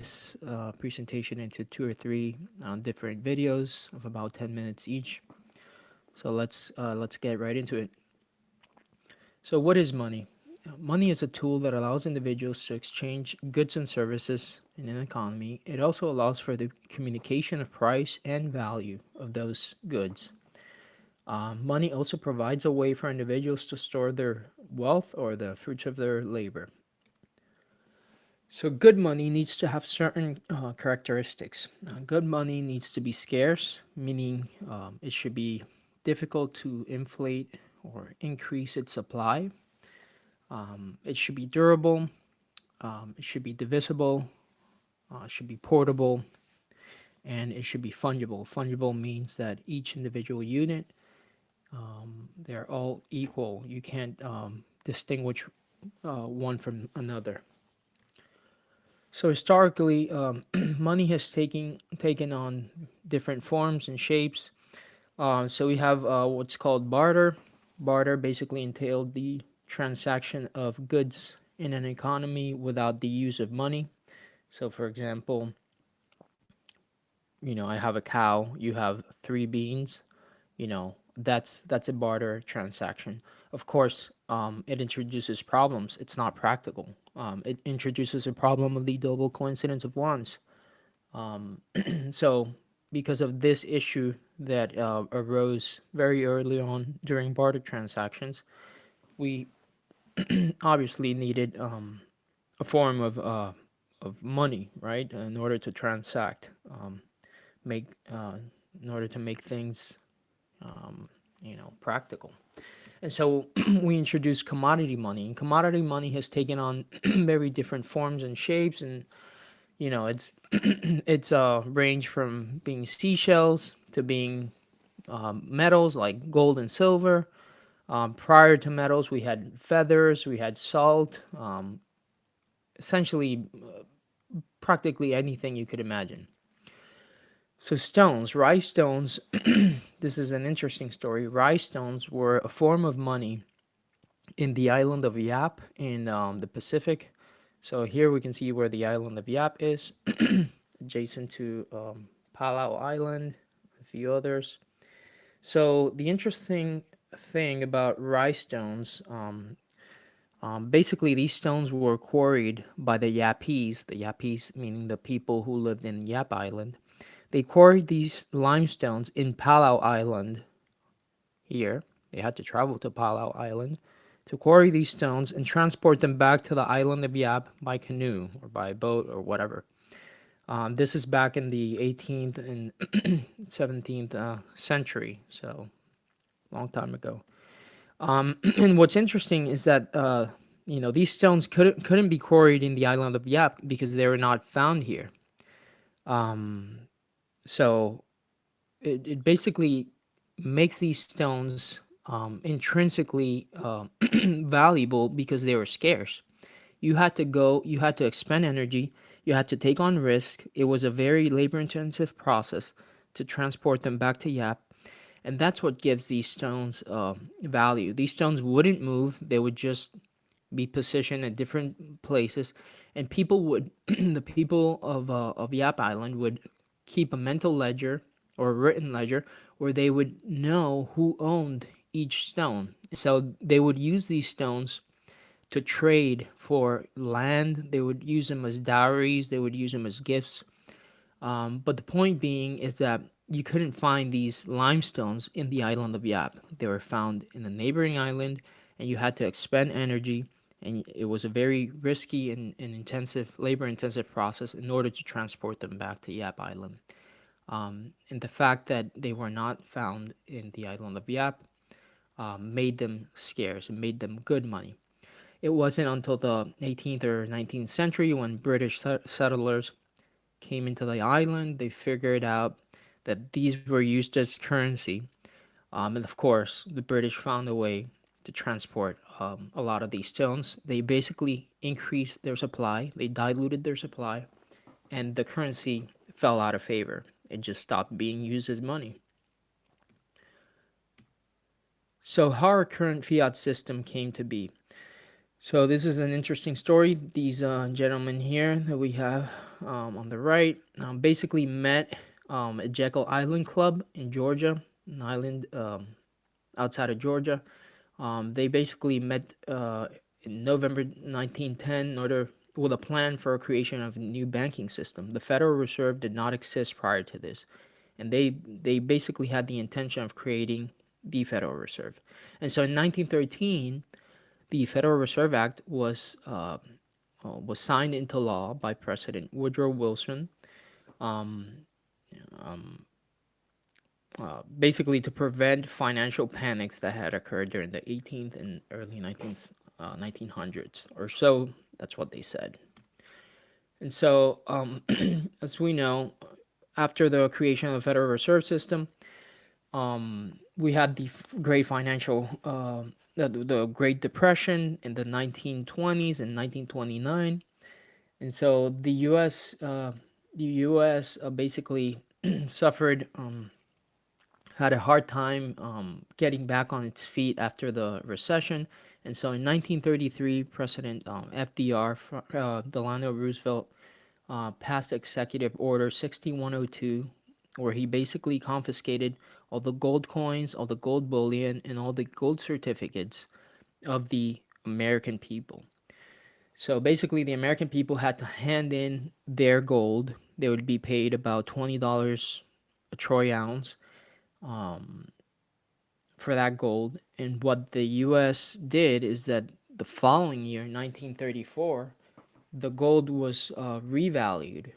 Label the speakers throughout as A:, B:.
A: this presentation into two or three different videos of about 10 minutes each. So let's get right into it. So what is money? Money is a tool that allows individuals to exchange goods and services in an economy. It also allows for the communication of price and value of those goods. Money also provides a way for individuals to store their wealth or the fruits of their labor. So, good money needs to have certain characteristics. Good money needs to be scarce, meaning it should be difficult to inflate or increase its supply. It should be durable, it should be divisible, it should be portable, and it should be fungible. Fungible means that each individual unit, they're all equal. You can't distinguish one from another. So historically, money has taken on different forms and shapes. So we have what's called barter. Barter basically entailed the transaction of goods in an economy without the use of money. So, for example, I have a cow. You have three beans. That's a barter transaction. Of course, it introduces problems. It's not practical. It introduces a problem of the double coincidence of wants. So, because of this issue that arose very early on during barter transactions, we obviously needed a form of money, right, in order to transact, make in order to make things um, practical. And so we introduced commodity money, and commodity money has taken on very different forms and shapes, and it's it's range from being seashells to being metals like gold and silver. Prior to metals, we had feathers, we had salt, essentially practically anything you could imagine. So stones, rice stones, this is an interesting story. Rice stones were a form of money in the island of Yap in the Pacific. So here we can see where the island of Yap is, adjacent to Palau Island, a few others. So the interesting thing about rice stones, basically these stones were quarried by the Yapese meaning the people who lived in Yap Island. They quarried these limestones in Palau Island here. They had to travel to Palau Island to quarry these stones and transport them back to the island of Yap by canoe or by boat or whatever. This is back in the 18th and 17th century, so long time ago. And what's interesting is that these stones couldn't be quarried in the island of Yap because they were not found here. Um, so it basically makes these stones intrinsically valuable because they were scarce. You had to expend energy, you had to take on risk. It was a very labor intensive process to transport them back to Yap. And that's what gives these stones value. These stones wouldn't move, they would just be positioned at different places. And people would, the people of Yap Island would keep a mental ledger or a written ledger where they would know who owned each stone. So they would use these stones to trade for land. They would use them as dowries. They would use them as gifts. But the point being is that you couldn't find these limestones in the island of Yap. They were found in a neighboring island, and you had to expend energy. And it was a very risky and intensive, labor intensive process in order to transport them back to Yap Island. And the fact that they were not found in the island of Yap made them scarce and made them good money. It wasn't until the 18th or 19th century when British settlers came into the island, they figured out that these were used as currency. And of course, the British found a way to transport a lot of these stones. They basically increased their supply, they diluted their supply, and the currency fell out of favor. It just stopped being used as money. So, how our current fiat system came to be. So, this is an interesting story. These gentlemen here that we have on the right, basically met at Jekyll Island Club in Georgia, an island outside of Georgia. They basically met in November 1910 in order with a plan for a creation of a new banking system. The Federal Reserve did not exist prior to this, and they basically had the intention of creating the Federal Reserve. And so in 1913, the Federal Reserve Act was signed into law by President Woodrow Wilson, um, basically to prevent financial panics that had occurred during the 18th and early 1900s or so. That's what they said. And so, as we know, after the creation of the Federal Reserve System, we had the Great Financial, the Great Depression in the 1920s and 1929. And so the U.S. Basically suffered, had a hard time getting back on its feet after the recession. And so in 1933, President FDR, Delano Roosevelt, passed Executive Order 6102, where he basically confiscated all the gold coins, all the gold bullion, and all the gold certificates of the American people. So basically, the American people had to hand in their gold. They would be paid about $20 a troy ounce for that gold. And what the U.S. did is that the following year, 1934, the gold was revalued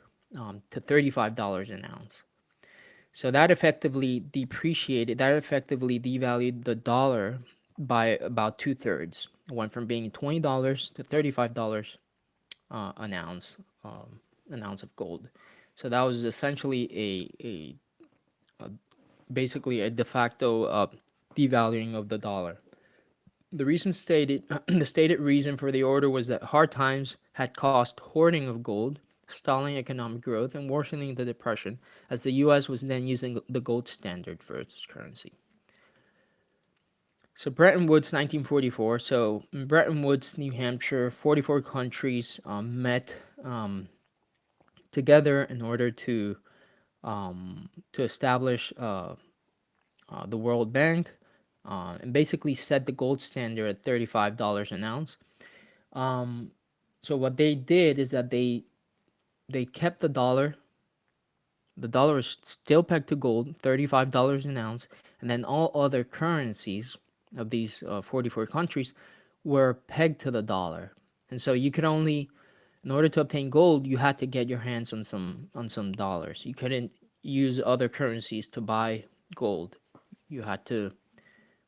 A: to $35 an ounce. So that effectively depreciated, that effectively devalued the dollar by about two-thirds. It went from being $20 to $35 an ounce, an ounce of gold. So that was essentially basically a de facto devaluing of the dollar. The reason stated, the stated reason for the order was that hard times had caused hoarding of gold, stalling economic growth, and worsening the depression, as the U.S. was then using the gold standard for its currency. So Bretton Woods, 1944. So in Bretton Woods, New Hampshire, 44 countries met together in order to establish the World Bank, and basically set the gold standard at $35 an ounce. Um, so what they did is that they kept the dollar. The dollar is still pegged to gold, $35 an ounce, and then all other currencies of these 44 countries were pegged to the dollar. And so you could only, in order to obtain gold, you had to get your hands on some dollars. You couldn't use other currencies to buy gold. You had to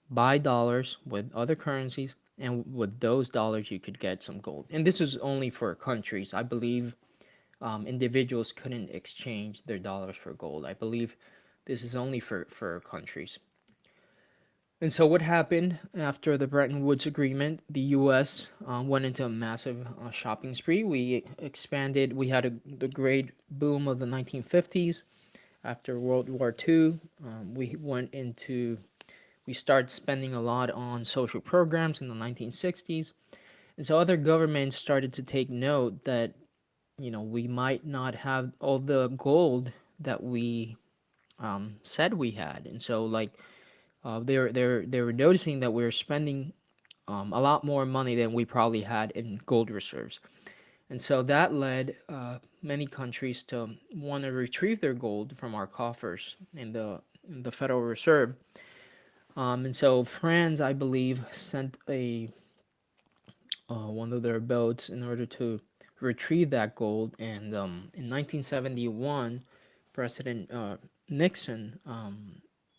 A: buy dollars with other currencies, and with those dollars you could get some gold. And this is only for countries. I believe individuals couldn't exchange their dollars for gold. I believe this is only for countries. And so, what happened after the Bretton Woods Agreement? The U.S. Went into a massive shopping spree. We expanded. We had the great boom of the 1950s. After World War II, we started spending a lot on social programs in the 1960s. And so other governments started to take note that, we might not have all the gold that we said we had. And so, like, they were noticing that we were spending a lot more money than we probably had in gold reserves. And so that led many countries to want to retrieve their gold from our coffers in the Federal Reserve. And so France, I believe, sent a one of their boats in order to retrieve that gold. And in 1971, President Nixon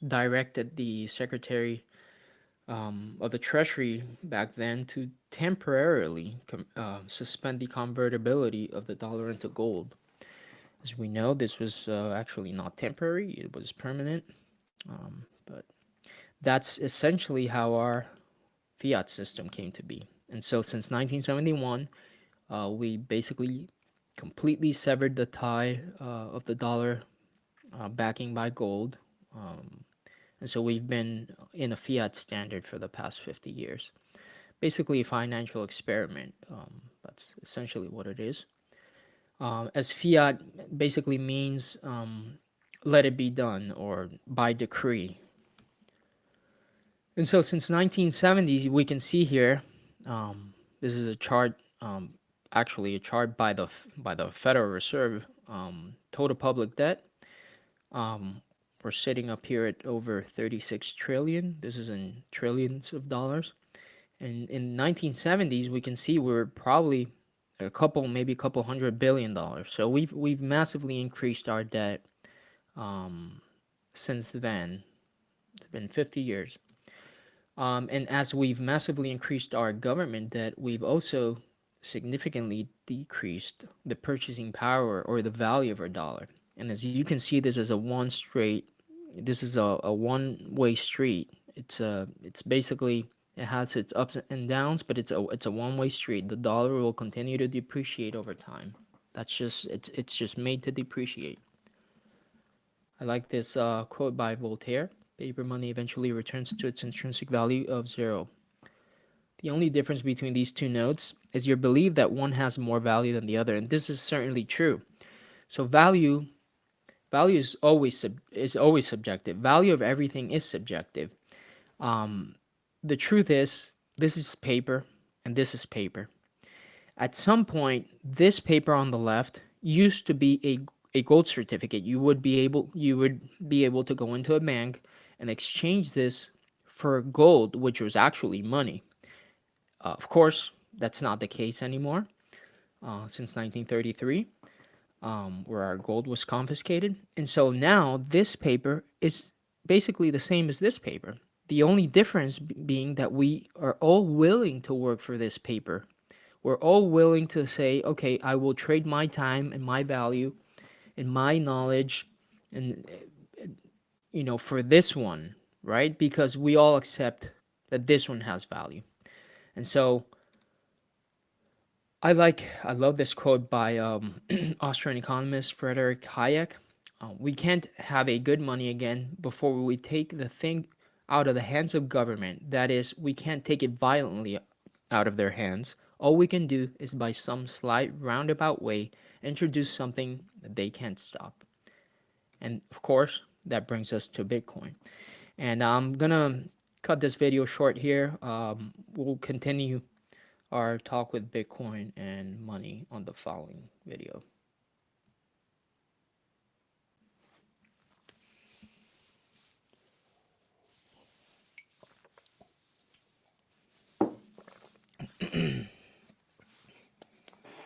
A: directed the Secretary of the Treasury back then to temporarily suspend the convertibility of the dollar into gold. As we know, this was actually not temporary, it was permanent. But that's essentially how our fiat system came to be. And so since 1971, we basically completely severed the tie of the dollar backing by gold. And so we've been in a fiat standard for the past 50 years. Basically, a financial experiment. That's essentially what it is. as fiat basically means let it be done or by decree. And so since 1970s, we can see here, this is a chart, actually a chart by the Federal Reserve, total public debt. Um, we're sitting up here at over 36 trillion. This is in trillions of dollars. And in 1970s, we can see we're probably a couple, maybe a couple $100 billion. So we've massively increased our debt since then. It's been 50 years. And as we've massively increased our government debt, we've also significantly decreased the purchasing power or the value of our dollar. And as you can see, this is a one-way street. It's basically, it has its ups and downs, but it's a one-way street. The dollar will continue to depreciate over time. It's just made to depreciate. I like this quote by Voltaire: "Paper money eventually returns to its intrinsic value of zero. The only difference between these two notes is your belief that one has more value than the other," and this is certainly true. So value is always subjective. Value of everything is subjective. Um, the truth is, this is paper, and this is paper. At some point, this paper on the left used to be a gold certificate. You would be able to go into a bank and exchange this for gold, which was actually money. Of course, that's not the case anymore since 1933, where our gold was confiscated. And so now this paper is basically the same as this paper. The only difference being that we are all willing to work for this paper. We're all willing to say, okay, I will trade my time and my value and my knowledge and for this one, right? Because we all accept that this one has value. And so I love this quote by Austrian economist Frederick Hayek. We can't have a good money again before we take the thing out of the hands of government. That is, we can't take it violently out of their hands. All we can do is by some slight roundabout way introduce something that they can't stop. And of course, that brings us to Bitcoin. And I'm gonna cut this video short here. We'll continue our talk with Bitcoin and money on the following video.